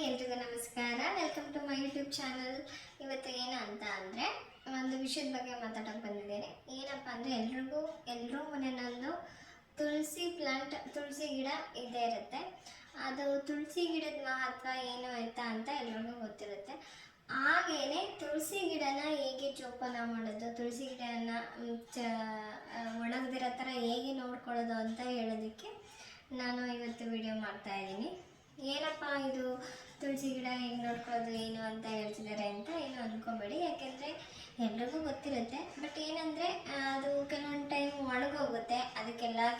ಎಲ್ರಿಗೂ ನಮಸ್ಕಾರ. Welcome to my YouTube channel. ಇವತ್ತು ಏನು ಅಂತ ಅಂದರೆ ಒಂದು ವಿಷಯದ ಬಗ್ಗೆ ಮಾತಾಡೋಕೆ ಬಂದಿದ್ದೇನೆ. ಏನಪ್ಪ ಅಂದರೆ ಎಲ್ಲರೂ ಮನೆಯಲ್ಲೂ ತುಳಸಿ ಗಿಡ ಇದ್ದೇ ಇರುತ್ತೆ. ಅದು ತುಳಸಿ ಗಿಡದ ಮಹತ್ವ ಏನು ಅಂತ ಎಲ್ರಿಗೂ ಗೊತ್ತಿರುತ್ತೆ. ಹಾಗೇನೆ ತುಳಸಿ ಗಿಡನ ಹೇಗೆ ಜೋಪಾನ ಮಾಡೋದು, ತುಳಸಿ ಗಿಡನ ಒಣಗದಿರೋ ಥರ ಹೇಗೆ ನೋಡ್ಕೊಳ್ಳೋದು ಅಂತ ಹೇಳೋದಕ್ಕೆ ನಾನು ಇವತ್ತು ವಿಡಿಯೋ ಮಾಡ್ತಾ ಇದ್ದೀನಿ. ಏನಪ್ಪ ಇದು ತುಳಸಿ ಗಿಡ ಹೆಂಗೆ ನೋಡ್ಕೊಳ್ಳೋದು ಏನು ಅಂತ ಹೇಳ್ತಿದ್ದಾರೆ ಅಂತ ಏನು ಅಂದ್ಕೊಬೇಡಿ. ಯಾಕೆಂದರೆ ಎಲ್ರಿಗೂ ಗೊತ್ತಿರುತ್ತೆ. ಬಟ್ ಏನಂದರೆ ಅದು ಕೆಲವೊಂದು ಟೈಮ್ ಒಣಗೋಗುತ್ತೆ.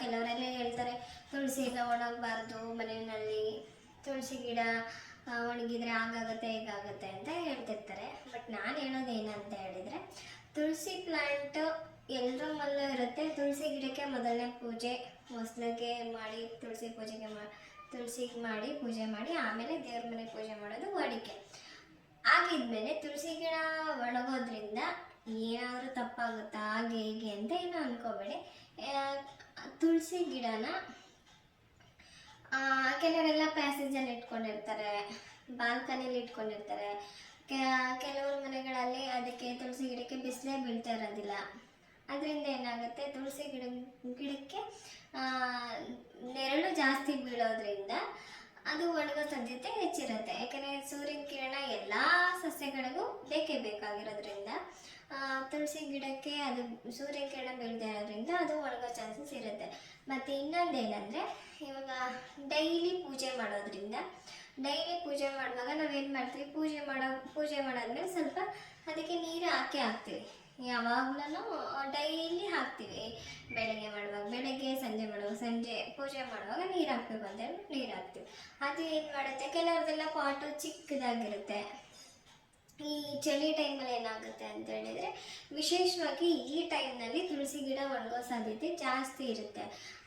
ಕೆಲವರೆಲ್ಲ ಹೇಳ್ತಾರೆ ತುಳಸಿ ಎಲ್ಲ ಒಣಗಬಾರ್ದು, ಮನೆಯಲ್ಲಿ ತುಳಸಿ ಗಿಡ ಒಣಗಿದ್ರೆ ಹಾಗಾಗುತ್ತೆ ಹೇಗಾಗುತ್ತೆ ಅಂತ ಹೇಳ್ತಿರ್ತಾರೆ. ಬಟ್ ನಾನು ಹೇಳೋದು ಏನಂತ ಹೇಳಿದರೆ, ತುಳಸಿ ಪ್ಲ್ಯಾಂಟ್ ಎಲ್ಲರ ಮನೆಯಲ್ಲೂ ಇರುತ್ತೆ. ತುಳಸಿ ಗಿಡಕ್ಕೆ ಮೊದಲನೇ ಪೂಜೆ ಮೊಸಳಿಗೆ ಮಾಡಿ ತುಳಸಿಗೆ ಮಾಡಿ ಪೂಜೆ ಮಾಡಿ ಆಮೇಲೆ ದೇವ್ರ ಮನೆ ಪೂಜೆ ಮಾಡೋದು ವಾಡಿಕೆ. ಆಗಿದ್ಮೇಲೆ ತುಳಸಿ ಗಿಡ ಒಣಗೋದ್ರಿಂದ ಏನಾದರೂ ತಪ್ಪಾಗುತ್ತಾ ಹಾಗೆ ಹೀಗೆ ಅಂತ ಏನೋ ಅಂದ್ಕೋಬೇಡಿ. ತುಳಸಿ ಗಿಡನ ಕೆಲವರೆಲ್ಲ ಪ್ಯಾಸೇಜಲ್ಲಿ ಇಟ್ಕೊಂಡಿರ್ತಾರೆ, ಬಾಲ್ಕನಿಲಿ ಇಟ್ಕೊಂಡಿರ್ತಾರೆ. ಕೆಲವ್ರ ಮನೆಗಳಲ್ಲಿ ಅದಕ್ಕೆ ತುಳಸಿ ಗಿಡಕ್ಕೆ ಬಿಸಿಲೇ ಬೀಳ್ತಾ ಇರೋದಿಲ್ಲ. ಅದರಿಂದ ಏನಾಗುತ್ತೆ, ತುಳಸಿ ಗಿಡಕ್ಕೆ ನೆರಳು ಜಾಸ್ತಿ ಬೀಳೋದ್ರಿಂದ ಅದು ಒಣಗೋ ಸಾಧ್ಯತೆ ಹೆಚ್ಚಿರುತ್ತೆ. ಯಾಕಂದರೆ ಸೂರ್ಯನ ಕಿರಣ ಎಲ್ಲ ಸಸ್ಯಗಳಿಗೂ ಬೇಕೇ ಬೇಕಾಗಿರೋದ್ರಿಂದ ತುಳಸಿ ಗಿಡಕ್ಕೆ ಅದು ಸೂರ್ಯನ ಕಿರಣ ಬೀಳದೇ ಇರೋದ್ರಿಂದ ಅದು ಒಣಗೋ ಚಾನ್ಸಸ್ ಇರುತ್ತೆ. ಮತ್ತು ಇನ್ನೊಂದೇನೆಂದರೆ, ಇವಾಗ ಡೈಲಿ ಪೂಜೆ ಮಾಡುವಾಗ ನಾವೇನು ಮಾಡ್ತೀವಿ, ಪೂಜೆ ಮಾಡಾದ್ಮೇಲೆ ಸ್ವಲ್ಪ ಅದಕ್ಕೆ ನೀರು ಹಾಕ್ತೀವಿ. ಯಾವಾಗಲೂ ಡೈಲಿ ಹಾಕ್ತೀವಿ. ಬೆಳಗ್ಗೆ ಸಂಜೆ ಪೂಜೆ ಮಾಡುವಾಗ ನೀರು ಹಾಕ್ಬೇಕು ಅಂತ ಹೇಳ್ಬಿಟ್ಟು ನೀರು ಹಾಕ್ತೀವಿ. ಅದು ಏನು ಮಾಡುತ್ತೆ, ಕೆಲವ್ರದ್ದೆಲ್ಲ ಪಾಟು ಚಿಕ್ಕದಾಗಿರುತ್ತೆ. ಈ ಚಳಿ ಟೈಮಲ್ಲಿ ಏನಾಗುತ್ತೆ ಅಂತ ಹೇಳಿದರೆ, ವಿಶೇಷವಾಗಿ ಈ ಟೈಮ್ನಲ್ಲಿ ತುಳಸಿ ಗಿಡ ಒಣಗೋ ಸಾಧ್ಯತೆ ಜಾಸ್ತಿ ಇರುತ್ತೆ.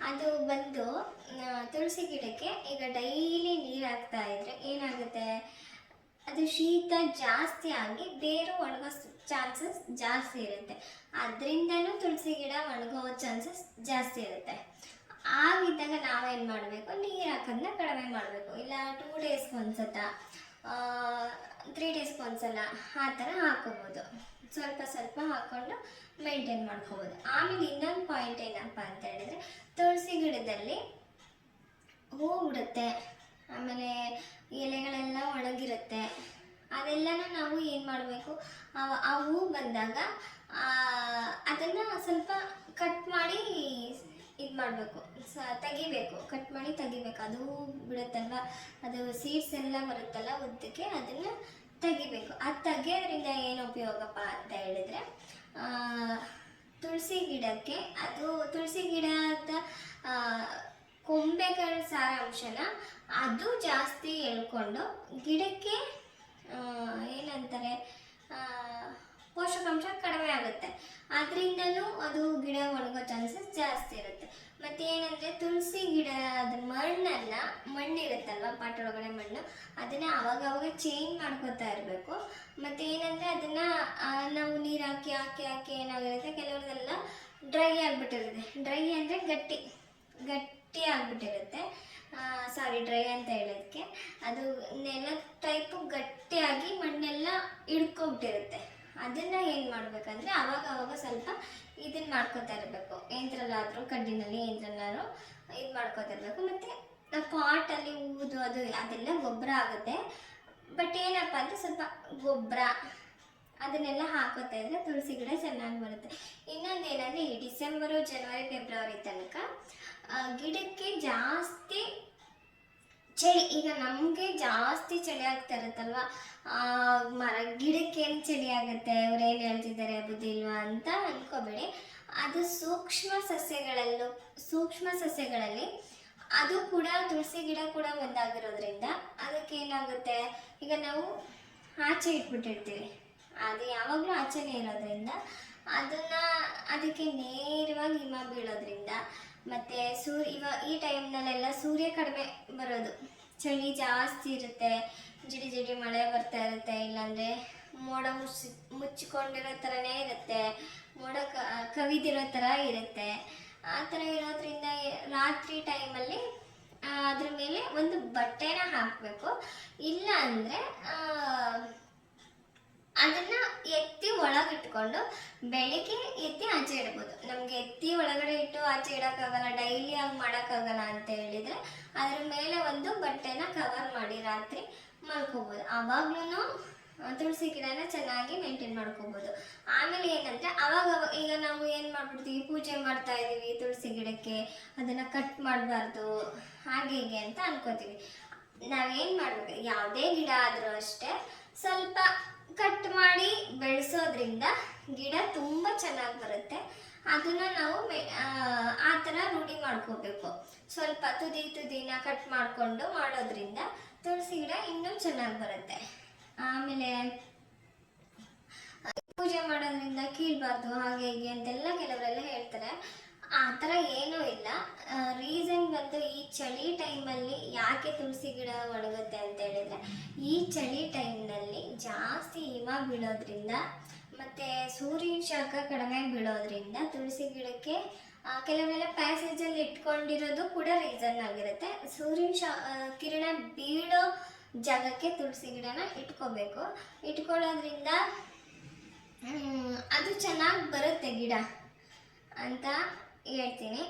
ಅದು ಬಂದು ತುಳಸಿ ಗಿಡಕ್ಕೆ ಈಗ ಡೈಲಿ ನೀರು ಹಾಕ್ತಾ ಇದ್ರೆ ಏನಾಗುತ್ತೆ, ಅದು ಶೀತ ಜಾಸ್ತಿ ಆಗಿ ಬೇರು ಒಣಗೋ ಚಾನ್ಸಸ್ ಜಾಸ್ತಿ ಇರುತ್ತೆ. ಅದರಿಂದನೂ ತುಳಸಿ ಗಿಡ ಒಣಗೋ ಚಾನ್ಸಸ್ ಜಾಸ್ತಿ ಇರುತ್ತೆ. ಆಗಿದ್ದಾಗ ನಾವೇನು ಮಾಡಬೇಕು, ನೀರು ಹಾಕೋದನ್ನ ಕಡಿಮೆ ಮಾಡಬೇಕು. ಇಲ್ಲ 2 ಡೇಸ್ಗೆ ಒಂದ್ಸತ 3 ಡೇಸ್ಗೆ ಒಂದ್ಸಲ ಆ ಥರ ಹಾಕೋಬೋದು. ಸ್ವಲ್ಪ ಹಾಕ್ಕೊಂಡು ಮೇಂಟೈನ್ ಮಾಡ್ಕೋಬೋದು. ಆಮೇಲೆ ಇನ್ನೊಂದು ಪಾಯಿಂಟ್ ಏನಪ್ಪ ಅಂತ ಹೇಳಿದರೆ, ತುಳಸಿ ಗಿಡದಲ್ಲಿ ಹೂ ಬಿಡುತ್ತೆ, ಆಮೇಲೆ ಎಲೆಗಳೆಲ್ಲ ಒಣಗಿರುತ್ತೆ. ಅದೆಲ್ಲನೂ ನಾವು ಏನು ಮಾಡಬೇಕು, ಆ ಹೂ ಬಂದಾಗ ಅದನ್ನು ಸ್ವಲ್ಪ ಕಟ್ ಮಾಡಿ ಇದು ಮಾಡಬೇಕು, ಕಟ್ ಮಾಡಿ ತೆಗಿಬೇಕು. ಅದು ಬಿಡುತ್ತಲ್ವ, ಅದು ಸೀಡ್ಸ್ ಎಲ್ಲ ಬರುತ್ತಲ್ಲ ಉದ್ದಕ್ಕೆ, ಅದನ್ನು ತೆಗಿಬೇಕು. ಅದು ತೆಗಿಯೋದ್ರಿಂದ ಏನು ಉಪಯೋಗಪ್ಪ ಅಂತ ಹೇಳಿದರೆ, ತುಳಸಿ ಗಿಡದ ಕೊಂಬೆಗಳ ಸಾರಾಂಶನ ಅದು ಜಾಸ್ತಿ ಎಳ್ಕೊಂಡು ಗಿಡಕ್ಕೆ ಏನಂತಾರೆ, ಪೋಷಕಾಂಶ ಕಡಿಮೆ ಆಗುತ್ತೆ. ಅದರಿಂದನೂ ಅದು ಗಿಡ ಒಣಗೋ ಚಾನ್ಸಸ್ ಜಾಸ್ತಿ ಇರುತ್ತೆ. ಮತ್ತು ಏನಂದರೆ, ತುಳಸಿ ಗಿಡದ ಮಣ್ಣಿರುತ್ತಲ್ವ, ಪಾಟೊಳಗಡೆ ಮಣ್ಣು, ಅದನ್ನು ಆವಾಗ ಚೇಂಜ್ ಮಾಡ್ಕೋತಾ ಇರಬೇಕು. ಮತ್ತು ಏನಂದರೆ, ಅದನ್ನು ನಾವು ನೀರು ಹಾಕಿ ಏನಾಗಿರುತ್ತೆ, ಕೆಲವ್ರದೆಲ್ಲ ಡ್ರೈ ಆಗಿಬಿಟ್ಟಿರುತ್ತೆ. ಡ್ರೈ ಅಂದರೆ ಗಟ್ಟಿ ಆಗಿಬಿಟ್ಟಿರುತ್ತೆ. ಡ್ರೈ ಅಂತ ಹೇಳೋದಕ್ಕೆ, ಅದು ನೆಲ ಟೈಪು ಗಟ್ಟಿಯಾಗಿ ಮಣ್ಣೆಲ್ಲ ಹಿಡ್ಕೊಬಿಟ್ಟಿರುತ್ತೆ. ಅದನ್ನು ಏನು ಮಾಡಬೇಕಂದ್ರೆ, ಆವಾಗ ಸ್ವಲ್ಪ ಇದನ್ನು ಮಾಡ್ಕೋತಾ ಇರಬೇಕು. ಏನರಲ್ಲಾದರೂ ಕಡ್ಡಿನಲ್ಲಿ ಏನರಲ್ಲಾದ್ರೂ ಇದು ಮಾಡ್ಕೋತಾ ಇರಬೇಕು. ಮತ್ತು ಪಾಟಲ್ಲಿ ಊದು ಅದೆಲ್ಲ ಗೊಬ್ಬರ ಆಗುತ್ತೆ. ಬಟ್ ಏನಪ್ಪ ಅಂದರೆ, ಸ್ವಲ್ಪ ಗೊಬ್ಬರ ಅದನ್ನೆಲ್ಲ ಹಾಕೋತಾ ಇದ್ದರೆ ತುಳಸಿ ಗಿಡ ಚೆನ್ನಾಗಿ ಬರುತ್ತೆ. ಇನ್ನೊಂದೇನೆಂದರೆ, ಈ ಡಿಸೆಂಬರು, ಜನವರಿ, ಫೆಬ್ರವರಿ ತನಕ ಗಿಡಕ್ಕೆ ಜಾಸ್ತಿ ಚಳಿ, ಈಗ ನಮಗೆ ಜಾಸ್ತಿ ಚಳಿ ಆಗ್ತಾ ಇರುತ್ತಲ್ವ, ಗಿಡಕ್ಕೆ ಏನು ಚಳಿ ಆಗುತ್ತೆ, ಅವ್ರೇನು ಹೇಳ್ತಿದ್ದಾರೆ ಬುದ್ಧಿ ಇಲ್ವಾ ಅಂತ ಅಂದ್ಕೋಬೇಡಿ. ಅದು ಸೂಕ್ಷ್ಮ ಸಸ್ಯಗಳಲ್ಲಿ ಅದು ಕೂಡ, ತುಳಸಿ ಗಿಡ ಕೂಡ ಒಂದಾಗಿರೋದ್ರಿಂದ ಅದಕ್ಕೆ ಏನಾಗುತ್ತೆ, ಈಗ ನಾವು ಆಚೆ ಇಟ್ಬಿಟ್ಟಿರ್ತೀವಿ, ಅದು ಯಾವಾಗಲೂ ಆಚೆನೇ ಇರೋದ್ರಿಂದ ಅದಕ್ಕೆ ನೇರವಾಗಿ ಹಿಮ ಬೀಳೋದ್ರಿಂದ, ಮತ್ತು ಈ ಟೈಮ್ನಲ್ಲೆಲ್ಲ ಸೂರ್ಯ ಕಡಿಮೆ ಬರೋದು, ಚಳಿ ಜಾಸ್ತಿ ಇರುತ್ತೆ, ಜಿಡಿ ಮಳೆ ಬರ್ತಾ ಇರುತ್ತೆ, ಇಲ್ಲಾಂದರೆ ಮೋಡ ಮುಚ್ಚಿಕೊಂಡಿರೋ ಥರನೇ ಇರುತ್ತೆ, ಮೋಡ ಕವಿದಿರೋ ಥರ ಇರುತ್ತೆ. ಆ ಥರ ಇರೋದ್ರಿಂದ ರಾತ್ರಿ ಟೈಮಲ್ಲಿ ಅದ್ರ ಮೇಲೆ ಒಂದು ಬಟ್ಟೆನ ಹಾಕಬೇಕು. ಇಲ್ಲ ಅಂದರೆ ಅದನ್ನ ಎತ್ತಿ ಒಳಗಿಟ್ಕೊಂಡು ಬೆಳಿಗ್ಗೆ ಎತ್ತಿ ಆಚೆ ಇಡ್ಬೋದು. ನಮಗೆ ಎತ್ತಿ ಒಳಗಡೆ ಇಟ್ಟು ಆಚೆ ಇಡೋಕ್ಕಾಗಲ್ಲ, ಡೈಲಿ ಆಗಿ ಮಾಡೋಕ್ಕಾಗಲ್ಲ ಅಂತ ಹೇಳಿದರೆ ಅದ್ರ ಮೇಲೆ ಒಂದು ಬಟ್ಟೆನ ಕವರ್ ಮಾಡಿ ರಾತ್ರಿ ಮಲ್ಕೋಬೋದು. ಆವಾಗ್ಲೂ ತುಳಸಿ ಗಿಡನ ಚೆನ್ನಾಗಿ ಮೇಂಟೈನ್ ಮಾಡ್ಕೋಬೋದು. ಆಮೇಲೆ ಏನಂದರೆ ಅವಾಗ ಈಗ ನಾವು ಏನು ಮಾಡ್ಬಿಡ್ತೀವಿ, ಪೂಜೆ ಮಾಡ್ತಾ ಇದ್ದೀವಿ ತುಳಸಿ ಗಿಡಕ್ಕೆ, ಅದನ್ನು ಕಟ್ ಮಾಡಬಾರ್ದು ಹಾಗೆ ಹೀಗೆ ಅಂತ ಅನ್ಕೋತೀವಿ. ನಾವೇನು ಮಾಡಬೇಕು, ಯಾವುದೇ ಗಿಡ ಆದರೂ ಅಷ್ಟೇ ಸ್ವಲ್ಪ ಕಟ್ ಮಾಡಿ ಬೆಳೆಸೋದ್ರಿಂದ ಗಿಡ ತುಂಬ ಚೆನ್ನಾಗಿ ಬರುತ್ತೆ. ಅದನ್ನು ನಾವು ಆ ಥರ ರೂಢಿ ಮಾಡ್ಕೋಬೇಕು. ಸ್ವಲ್ಪ ತುದಿನ ಕಟ್ ಮಾಡಿಕೊಂಡು ಮಾಡೋದ್ರಿಂದ ತುಳಸಿ ಗಿಡ ಇನ್ನೂ ಚೆನ್ನಾಗಿ ಬರುತ್ತೆ. ಆಮೇಲೆ ಪೂಜೆ ಮಾಡೋದ್ರಿಂದ ಕೀಳ್ಬಾರ್ದು ಹಾಗೆ ಹೀಗೆ ಅಂತೆಲ್ಲ ಕೆಲವರೆಲ್ಲ ಹೇಳ್ತಾರೆ. ಆ ಥರ ಏನೂ ಇಲ್ಲ. ರೀಸನ್ ಬಂದು ಈ ಚಳಿ ಟೈಮಲ್ಲಿ ಯಾಕೆ ತುಳಸಿ ಗಿಡ ಒಣಗುತ್ತೆ ಅಂತ ಹೇಳಿದರೆ, ಈ ಚಳಿ ಟೈಮ್ನಲ್ಲಿ ಜಾಸ್ತಿ ಹಿಮ ಬೀಳೋದ್ರಿಂದ ಮತ್ತು ಸೂರ್ಯನ ಶಾಖ ಕಡಿಮೆ ಬೀಳೋದ್ರಿಂದ ತುಳಸಿ ಗಿಡಕ್ಕೆ ಕೆಲವೆಲ್ಲ ಪ್ಯಾಸೇಜಲ್ಲಿ ಇಟ್ಕೊಂಡಿರೋದು ಕೂಡ ರೀಸನ್ ಆಗಿರುತ್ತೆ. ಸೂರ್ಯನ ಕಿರಣ ಬೀಳೋ ಜಾಗಕ್ಕೆ ತುಳಸಿ ಗಿಡನ ಇಟ್ಕೋಬೇಕು. ಇಟ್ಕೊಳ್ಳೋದ್ರಿಂದ ಅದು ಚೆನ್ನಾಗಿ ಬರುತ್ತೆ ಗಿಡ ಅಂತ ಹೇಳ್ತೀನಿ.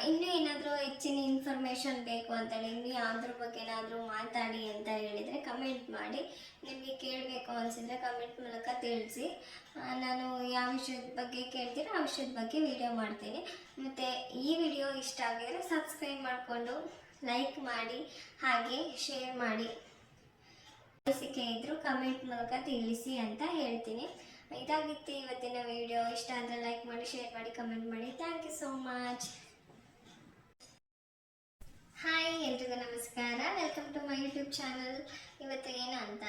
ಇನ್ನೂ ಏನಾದರೂ ಹೆಚ್ಚಿನ ಇನ್ಫಾರ್ಮೇಷನ್ ಬೇಕು ಅಂತೇಳಿ, ಇನ್ನೂ ಯಾವುದ್ರ ಬಗ್ಗೆ ಏನಾದರೂ ಮಾತಾಡಿ ಅಂತ ಹೇಳಿದರೆ ಕಮೆಂಟ್ ಮಾಡಿ. ನಿಮಗೆ ಕೇಳಬೇಕು ಅನಿಸಿದರೆ ಕಮೆಂಟ್ ಮೂಲಕ ತಿಳಿಸಿ. ನಾನು ಯಾವ ವಿಷಯದ ಬಗ್ಗೆ ಕೇಳ್ತೀರೋ ಆ ವಿಷಯದ ಬಗ್ಗೆ ವಿಡಿಯೋ ಮಾಡ್ತೀನಿ. ಮತ್ತು ಈ ವಿಡಿಯೋ ಇಷ್ಟ ಆಗಿದರೆ ಸಬ್ಸ್ಕ್ರೈಬ್ ಮಾಡಿಕೊಂಡು ಲೈಕ್ ಮಾಡಿ, ಹಾಗೆ ಶೇರ್ ಮಾಡಿ. ಅನಿಸಿಕೆ ಇದ್ದರೂ ಕಮೆಂಟ್ ಮೂಲಕ ತಿಳಿಸಿ ಅಂತ ಹೇಳ್ತೀನಿ. ಇದಾಗಿತ್ತು ಇವತ್ತಿನ ವಿಡಿಯೋ. ಇಷ್ಟ ಆದರೆ ಲೈಕ್ ಮಾಡಿ, ಶೇರ್ ಮಾಡಿ, ಕಮೆಂಟ್ ಮಾಡಿ. Thank you so much. Hi, ಎಲ್ರಿಗೂ ನಮಸ್ಕಾರ. Welcome to my YouTube channel. ಇವತ್ತು ಏನು ಅಂತ